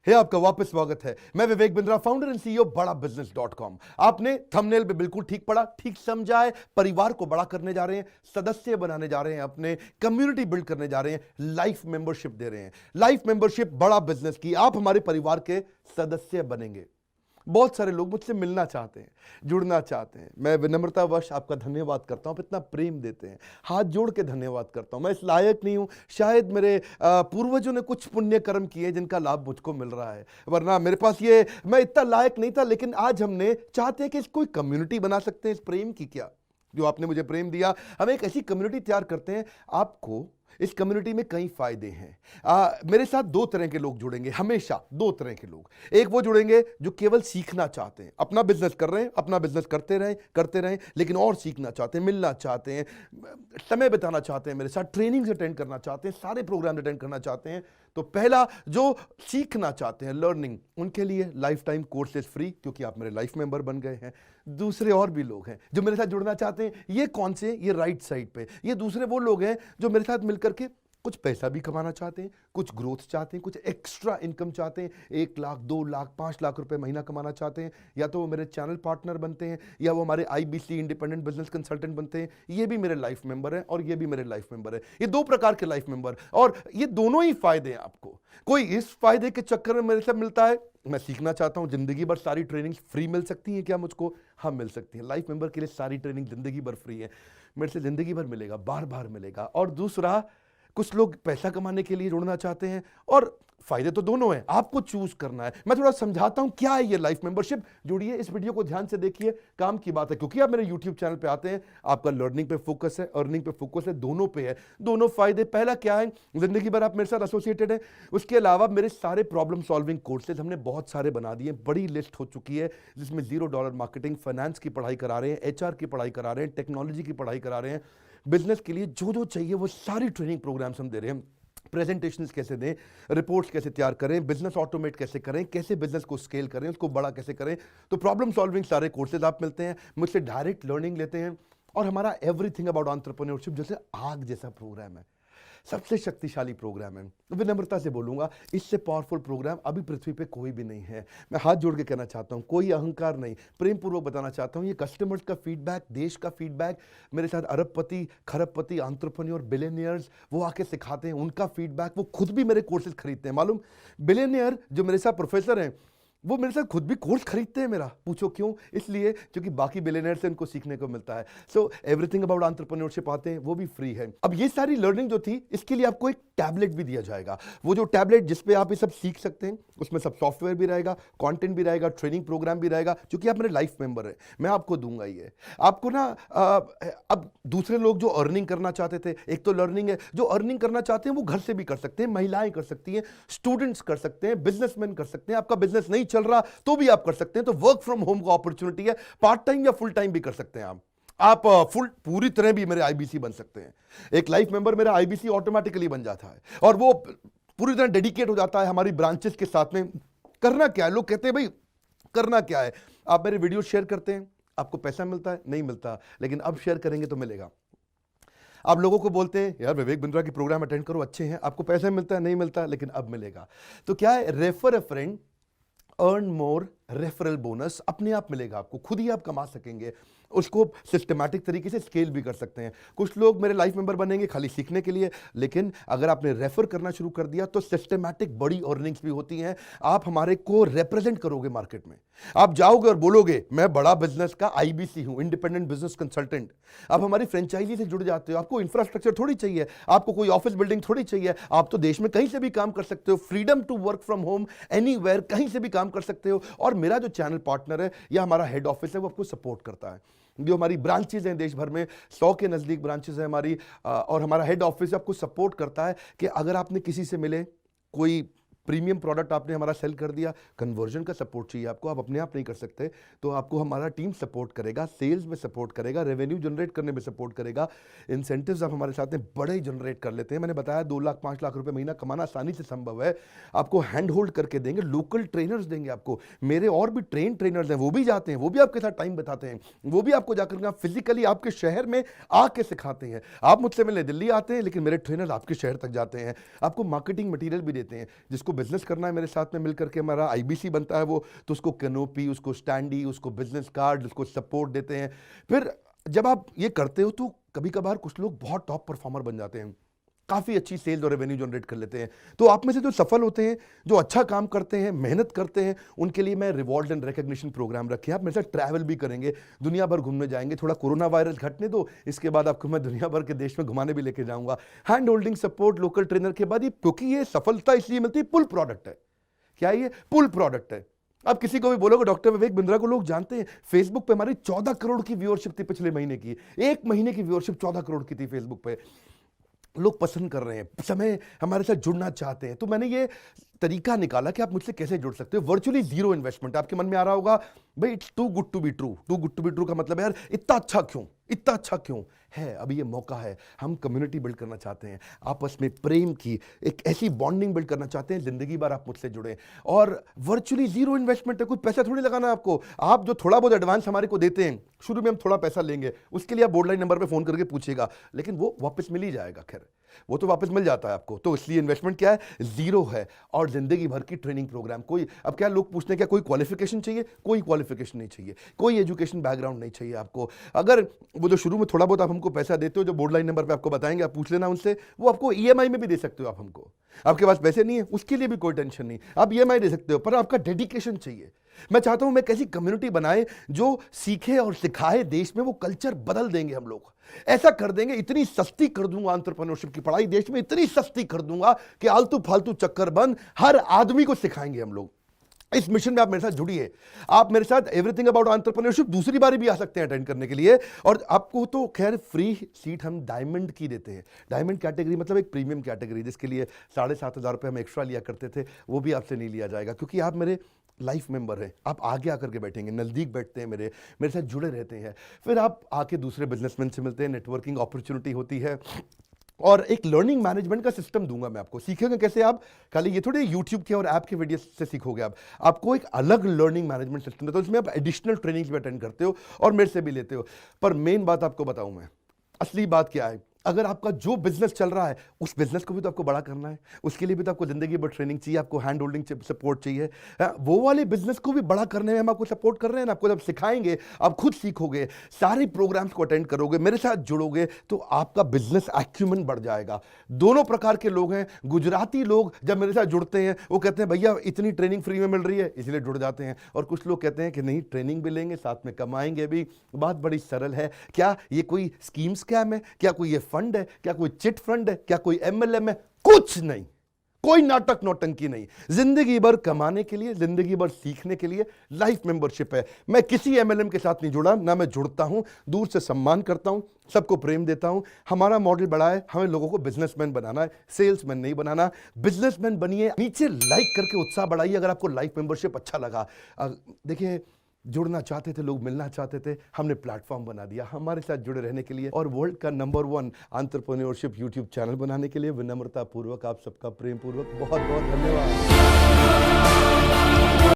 आपका वापस स्वागत है। मैं Vivek Bindra, founder and CEO बड़ा बिजनेस.com। आपने थंबनेल पे बिल्कुल ठीक पढ़ा, ठीक समझा है। परिवार को बड़ा करने जा रहे हैं, सदस्य बनाने जा रहे हैं, अपने कम्युनिटी बिल्ड करने जा रहे हैं, लाइफ मेंबरशिप दे रहे हैं। लाइफ मेंबरशिप बड़ा बिजनेस की, आप हमारे परिवार के सदस्य बनेंगे। बहुत सारे लोग मुझसे मिलना चाहते हैं, जुड़ना चाहते हैं। मैं विनम्रतावश आपका धन्यवाद करता हूं, आप इतना प्रेम देते हैं, हाथ जोड़ के धन्यवाद करता हूं। मैं इस लायक नहीं हूं, शायद मेरे पूर्वजों ने कुछ पुण्य कर्म किए जिनका लाभ मुझको मिल रहा है, वरना मेरे पास ये मैं इतना लायक नहीं था। लेकिन आज हमने चाहते हैं कि कोई कम्युनिटी बना सकते हैं इस प्रेम की। क्या जो आपने मुझे प्रेम दिया, हम एक ऐसी कम्युनिटी तैयार करते हैं। आपको इस कम्युनिटी में कई फायदे हैं। मेरे साथ दो तरह के लोग जुड़ेंगे, हमेशा दो तरह के लोग। एक वो जुड़ेंगे जो केवल सीखना चाहते हैं, अपना बिजनेस कर रहे हैं, अपना बिजनेस करते रहें, लेकिन और सीखना चाहते हैं, मिलना चाहते हैं, समय बिताना चाहते हैं, मेरे साथ ट्रेनिंग्स अटेंड करना चाहते हैं, सारे प्रोग्राम अटेंड करना चाहते हैं। तो पहला, जो सीखना चाहते हैं, लर्निंग, उनके लिए लाइफ टाइम कोर्सेज फ्री, क्योंकि आप मेरे लाइफ मेंबर बन गए हैं। दूसरे और भी लोग हैं जो मेरे साथ जुड़ना चाहते हैं। ये कौन से? ये राइट साइड पे ये दूसरे वो लोग हैं जो मेरे साथ मिलकर के कुछ पैसा भी कमाना चाहते हैं, कुछ ग्रोथ चाहते हैं, कुछ एक्स्ट्रा इनकम चाहते हैं। 1 लाख, 2 लाख, 5 लाख रुपए महीना कमाना चाहते हैं। या तो वो मेरे चैनल पार्टनर बनते हैं, या वो हमारे IBC इंडिपेंडेंट बिजनेस कंसल्टेंट बनते हैं। ये भी मेरे लाइफ मेंबर हैं और ये भी मेरे लाइफ मेंबर है। ये दो प्रकार के लाइफ मेंबर, और ये दोनों ही फायदे हैं आपको। कोई इस फायदे के चक्कर में मेरे साथ मिलता है, मैं सीखना चाहता हूं, जिंदगी भर सारी ट्रेनिंग फ्री मिल सकती है क्या मुझको? हाँ, मिल सकती है। लाइफ मेंबर के लिए सारी ट्रेनिंग जिंदगी भर फ्री है, मेरे से जिंदगी भर मिलेगा, बार बार मिलेगा। और दूसरा, कुछ लोग पैसा कमाने के लिए जुड़ना चाहते हैं, और फायदे तो दोनों हैं, आपको चूज करना है। मैं थोड़ा समझाता हूं क्या है ये लाइफ मेंबरशिप। जुड़िए, इस वीडियो को ध्यान से देखिए, काम की बात है। क्योंकि आप मेरे YouTube चैनल पे आते हैं, आपका लर्निंग पे फोकस है, अर्निंग पे फोकस है, दोनों पे है। दोनों फायदे, पहला क्या है, जिंदगी भर आप मेरे साथ एसोसिएटेड है। उसके अलावा मेरे सारे प्रॉब्लम सॉल्विंग कोर्सेज हमने बहुत सारे बना दिए, बड़ी लिस्ट हो चुकी है, जिसमें $0 मार्केटिंग, फाइनेंस की पढ़ाई करा रहे हैं, HR की पढ़ाई करा रहे हैं, टेक्नोलॉजी की पढ़ाई करा रहे हैं। बिजनेस के लिए जो जो चाहिए वो सारी ट्रेनिंग प्रोग्राम्स हम दे रहे हैं। प्रेजेंटेशंस कैसे दें, रिपोर्ट्स कैसे तैयार करें, बिजनेस ऑटोमेट कैसे करें, कैसे बिजनेस को स्केल करें, उसको बड़ा कैसे करें। तो प्रॉब्लम सॉल्विंग सारे कोर्सेज आप मिलते हैं, मुझसे डायरेक्ट लर्निंग लेते हैं। और हमारा एवरीथिंग अबाउट एंटरप्रेन्योरशिप जैसे आग जैसा प्रोग्राम है, सबसे शक्तिशाली प्रोग्राम है। विनम्रता से बोलूंगा, इससे पावरफुल प्रोग्राम अभी पृथ्वी पे कोई भी नहीं है। मैं हाथ जोड़ के कहना चाहता हूं, कोई अहंकार नहीं, प्रेम पूर्वक बताना चाहता हूं, ये कस्टमर्स का फीडबैक, देश का फीडबैक, मेरे साथ अरबपति, खरबपति, एंटरप्रेन्योर, बिलियनियर्स, वो आके सिखाते हैं, उनका फीडबैक, वो खुद भी मेरे कोर्सेज खरीदते हैं। मालूम, बिलियनियर जो मेरे साथ प्रोफेसर हैं, वो मेरे साथ खुद भी कोर्स खरीदते हैं मेरा। पूछो क्यों? इसलिए क्योंकि बाकी बिलियनियर से उनको सीखने को मिलता है। सो एवरीथिंग अबाउट एंटरप्रेन्योरशिप आते हैं, वो भी फ्री है। अब ये सारी लर्निंग जो थी, इसके लिए आपको एक टैबलेट भी दिया जाएगा। वो जो टैबलेट जिसपे आप ये सब सीख सकते हैं, उसमें सब सॉफ्टवेयर भी रहेगा, कंटेंट भी रहेगा, ट्रेनिंग प्रोग्राम भी रहेगा। क्योंकि आप मेरे लाइफ मेंबर हैं, मैं आपको दूंगा ये। आपको ना अब दूसरे लोग जो अर्निंग करना चाहते थे, एक तो लर्निंग है, जो अर्निंग करना चाहते हैं वो घर से भी कर सकते हैं, महिलाएं कर सकती हैं, स्टूडेंट्स कर सकते हैं, बिजनेसमैन कर सकते हैं। आपका बिजनेस नहीं चल रहा तो भी आप कर सकते हैं। तो वर्क फ्रॉम होम का अपॉर्चुनिटी है, पार्ट टाइम या फुल टाइम भी कर सकते हैं आप फुल पूरी तरह भी मेरे IBC बन सकते हैं। एक लाइफ मेंबर मेरा IBC ऑटोमेटिकली बन जाता है, और वो पूरी तरह डेडिकेट हो जाता है हमारी ब्रांचेस के साथ में। करना क्या है, लोग कहते हैं भाई करना क्या है, आप मेरे वीडियो शेयर करते हैं, आपको पैसा मिलता है? नहीं मिलता, लेकिन अब शेयर करेंगे तो मिलेगा। आप लोगों को बोलते हैं यार विवेक बिंद्रा की प्रोग्राम अटेंड करो, अच्छे हैं, आपको पैसा मिलता है? नहीं मिलता, लेकिन अब मिलेगा। तो क्या है, refer a friend, earn more, referral bonus अपने आप मिलेगा आपको, खुद ही आप कमा सकेंगे। उसको सिस्टमैटिक तरीके से स्केल भी कर सकते हैं। कुछ लोग मेरे लाइफ मेंबर बनेंगे खाली सीखने के लिए, लेकिन अगर आपने रेफर करना शुरू कर दिया तो सिस्टमैटिक बड़ी अर्निंग्स भी होती हैं। आप हमारे को रिप्रेजेंट करोगे मार्केट में, आप जाओगे और बोलोगे मैं बड़ा बिजनेस का IBC हूं, इंडिपेंडेंट बिजनेस कंसल्टेंट। आप हमारी फ्रेंचाइजी से जुड़ जाते हो, आपको इंफ्रास्ट्रक्चर थोड़ी चाहिए, आपको कोई ऑफिस बिल्डिंग थोड़ी चाहिए, आप तो देश में कहीं से भी काम कर सकते हो, freedom to work from home, anywhere, कहीं से भी काम कर सकते हो। और मेरा जो चैनल पार्टनर है या हमारा हेड ऑफिस है, वो आपको सपोर्ट करता है। जो हमारी ब्रांचेज हैं देश भर में, 100 के नजदीक ब्रांचेज हैं हमारी, और हमारा हेड ऑफिस आपको सपोर्ट करता है कि अगर आपने किसी से मिले, कोई प्रीमियम प्रोडक्ट आपने हमारा सेल कर दिया, कन्वर्जन का सपोर्ट चाहिए आपको, आप अपने आप नहीं कर सकते, तो आपको हमारा टीम सपोर्ट करेगा, सेल्स में सपोर्ट करेगा, रेवेन्यू जनरेट करने में सपोर्ट करेगा। इंसेंटिव्स आप हमारे साथ में बड़े जनरेट कर लेते हैं। मैंने बताया 2 लाख 5 लाख रुपए महीना कमाना आसानी से संभव है। आपको हैंड होल्ड करके देंगे, लोकल ट्रेनर्स देंगे आपको, मेरे और भी ट्रेन ट्रेनर्स हैं, वो भी जाते हैं, वो भी आपके साथ टाइम बताते हैं, वो भी आपको जाकर फिजिकली आपके शहर में आके सिखाते हैं। आप मुझसे मिलने दिल्ली आते हैं, लेकिन मेरे ट्रेनर आपके शहर तक जाते हैं, आपको मार्केटिंग मटीरियल भी देते हैं, जिसको जिसको बिजनेस करना है मेरे साथ में मिल करके हमारा आईबीसी बनता है वो, तो उसको कैनोपी, उसको स्टैंडी, उसको बिजनेस कार्ड, उसको सपोर्ट देते हैं। फिर जब आप ये करते हो तो कभी कभार कुछ लोग बहुत टॉप परफॉर्मर बन जाते हैं, काफ़ी अच्छी सेल्स और रेवेन्यू जनरेट कर लेते हैं। तो आप में से जो सफल होते हैं, जो अच्छा काम करते हैं, मेहनत करते हैं, उनके लिए मैं रिवॉर्ड एंड रिकग्निशन प्रोग्राम रखे। आप मेरे साथ ट्रैवल भी करेंगे, दुनिया भर घूमने जाएंगे। थोड़ा कोरोना वायरस घटने दो, इसके बाद आपको मैं दुनिया भर के देश में घुमाने भी लेके जाऊंगा। Hand holding support, local trainer के बाद, क्योंकि ये सफलता इसलिए मिलती है, पुल प्रोडक्ट है। क्या ये पुल प्रोडक्ट है? आप किसी को भी बोलोगे डॉक्टर विवेक बिंद्रा को लोग जानते हैं, फेसबुक पे हमारी 14 करोड़ की व्यूअरशिप थी पिछले महीने की। एक महीने की व्यूअरशिप 14 करोड़ की थी फेसबुक पे। लोग पसंद कर रहे हैं, समय हमारे साथ जुड़ना चाहते हैं। तो मैंने ये तरीका निकाला कि आप मुझसे कैसे जुड़ सकते हो। Virtually zero investment. आपके मन में आ रहा होगा भाई it's too good to be true. Too good to be true का मतलब है यार इतना अच्छा क्यों, इतना अच्छा क्यों है? अभी ये मौका है, हम कम्युनिटी बिल्ड करना चाहते हैं, आपस में प्रेम की एक ऐसी बॉन्डिंग बिल्ड करना चाहते हैं, जिंदगी भर आप मुझसे जुड़े। और वर्चुअली जीरो इन्वेस्टमेंट है, कुछ पैसा थोड़ी लगाना है आपको। आप जो थोड़ा बहुत एडवांस हमारे को देते हैं, शुरू में हम थोड़ा पैसा लेंगे, उसके लिए आप बोर्ड लाइन नंबर पे फोन करके पूछिएगा, लेकिन वो वापस मिल ही जाएगा। खैर वो तो वापस मिल जाता है आपको। तो इसलिए इन्वेस्टमेंट क्या है? जीरो है। और जिंदगी भर की ट्रेनिंग प्रोग्राम। कोई अब क्या लोग पूछते हैं क्या कोई क्वालिफिकेशन चाहिए? कोई क्वालिफिकेशन नहीं चाहिए, कोई एजुकेशन बैकग्राउंड नहीं चाहिए आपको। अगर वो जो शुरू में थोड़ा बहुत आप हमको पैसा देते हो, जो बोर्ड लाइन नंबर पे आपको बताएंगे, आप पूछ लेना उनसे, वो आपको ईएमआई में भी दे सकते हो आप हमको। आपके पास पैसे नहीं है उसके लिए भी कोई टेंशन नहीं, आप ईएमआई दे सकते हो, पर आपका डेडिकेशन चाहिए। मैं चाहता हूं मैं कैसी कम्युनिटी बनाए जो सीखे और सिखाए देश में, वो कल्चर बदल देंगे हम लोग। ऐसा कर देंगे, इतनी सस्ती कर दूंगा एंटरप्रेन्योरशिप की पढ़ाई देश में, इतनी सस्ती कर दूंगा कि आलतू फालतू चक्कर बंद, हर आदमी को सिखाएंगे हम लोग। इस मिशन में आप मेरे साथ जुड़िए। आप मेरे साथ एवरीथिंग अबाउट एंटरप्रेन्योरशिप दूसरी बारी भी आ सकते हैं अटेंड करने के लिए। और आपको तो खैर फ्री सीट हम डायमंड की देते हैं। डायमंड कैटेगरी मतलब एक प्रीमियम कैटेगरी, जिसके लिए 7,500 रुपये हम एक्स्ट्रा लिया करते थे, वो भी आपसे नहीं लिया जाएगा, क्योंकि आप मेरे लाइफ मेंबर हैं। आप आगे आकर के बैठेंगे, नज़दीक बैठते हैं, मेरे साथ जुड़े रहते हैं। फिर आप आके दूसरे बिजनेसमैन से मिलते हैं, नेटवर्किंग अपॉर्चुनिटी होती है। और एक लर्निंग मैनेजमेंट का सिस्टम दूंगा मैं आपको। सीखेंगे कैसे? आप खाली ये थोड़े यूट्यूब के और ऐप के वीडियो से सीखोगे, आप आपको एक अलग लर्निंग मैनेजमेंट सिस्टम है, तो इसमें आप एडिशनल ट्रेनिंग्स भी अटेंड करते हो और मेरे से भी लेते हो। पर मेन बात आपको बताऊं मैं, असली बात क्या है। अगर आपका जो बिजनेस चल रहा है, उस बिजनेस को भी तो आपको बड़ा करना है, उसके लिए भी तो आपको जिंदगी भर ट्रेनिंग चाहिए, आपको हैंड होल्डिंग सपोर्ट चाहिए। वो वाले बिजनेस को भी बड़ा करने में हम आपको सपोर्ट कर रहे हैं ना। आपको जब सिखाएंगे, आप खुद सीखोगे, सारे प्रोग्राम्स को अटेंड करोगे, मेरे साथ जुड़ोगे, तो आपका बिजनेस एक्यूमेंट बढ़ जाएगा। दोनों प्रकार के लोग हैं। गुजराती लोग जब मेरे साथ जुड़ते हैं, वो कहते हैं भैया इतनी ट्रेनिंग फ्री में मिल रही है, इसलिए जुड़ जाते हैं। और कुछ लोग कहते हैं कि नहीं, ट्रेनिंग भी लेंगे, साथ में कमाएंगे भी। बात बड़ी सरल है। क्या ये कोई स्कीम स्कैम है? क्या कोई ये फंड है? क्या कोई चिट फंड है? क्या कोई एमएलएम है? कुछ नहीं, कोई नाटक नौटंकी नहीं। जिंदगी भर कमाने के लिए, जिंदगी भर सीखने के लिए लाइफ मेंबरशिप है। मैं किसी एमएलएम के साथ नहीं जुड़ा, ना मैं जुड़ता हूं। दूर से सम्मान करता हूं, सबको प्रेम देता हूं। हमारा मॉडल बड़ा है, हमें लोगों को बिजनेसमैन बनाना है, सेल्समैन नहीं बनाना। बिजनेसमैन बनिए। नीचे लाइक करके उत्साह बढ़ाइए अगर आपको लाइफ मेंबरशिप अच्छा लगा। देखिए, जुड़ना चाहते थे लोग, मिलना चाहते थे, हमने प्लेटफॉर्म बना दिया हमारे साथ जुड़े रहने के लिए। और वर्ल्ड का नंबर 1 एंटरप्रेन्योरशिप यूट्यूब चैनल बनाने के लिए विनम्रता पूर्वक आप सबका प्रेम पूर्वक बहुत बहुत धन्यवाद।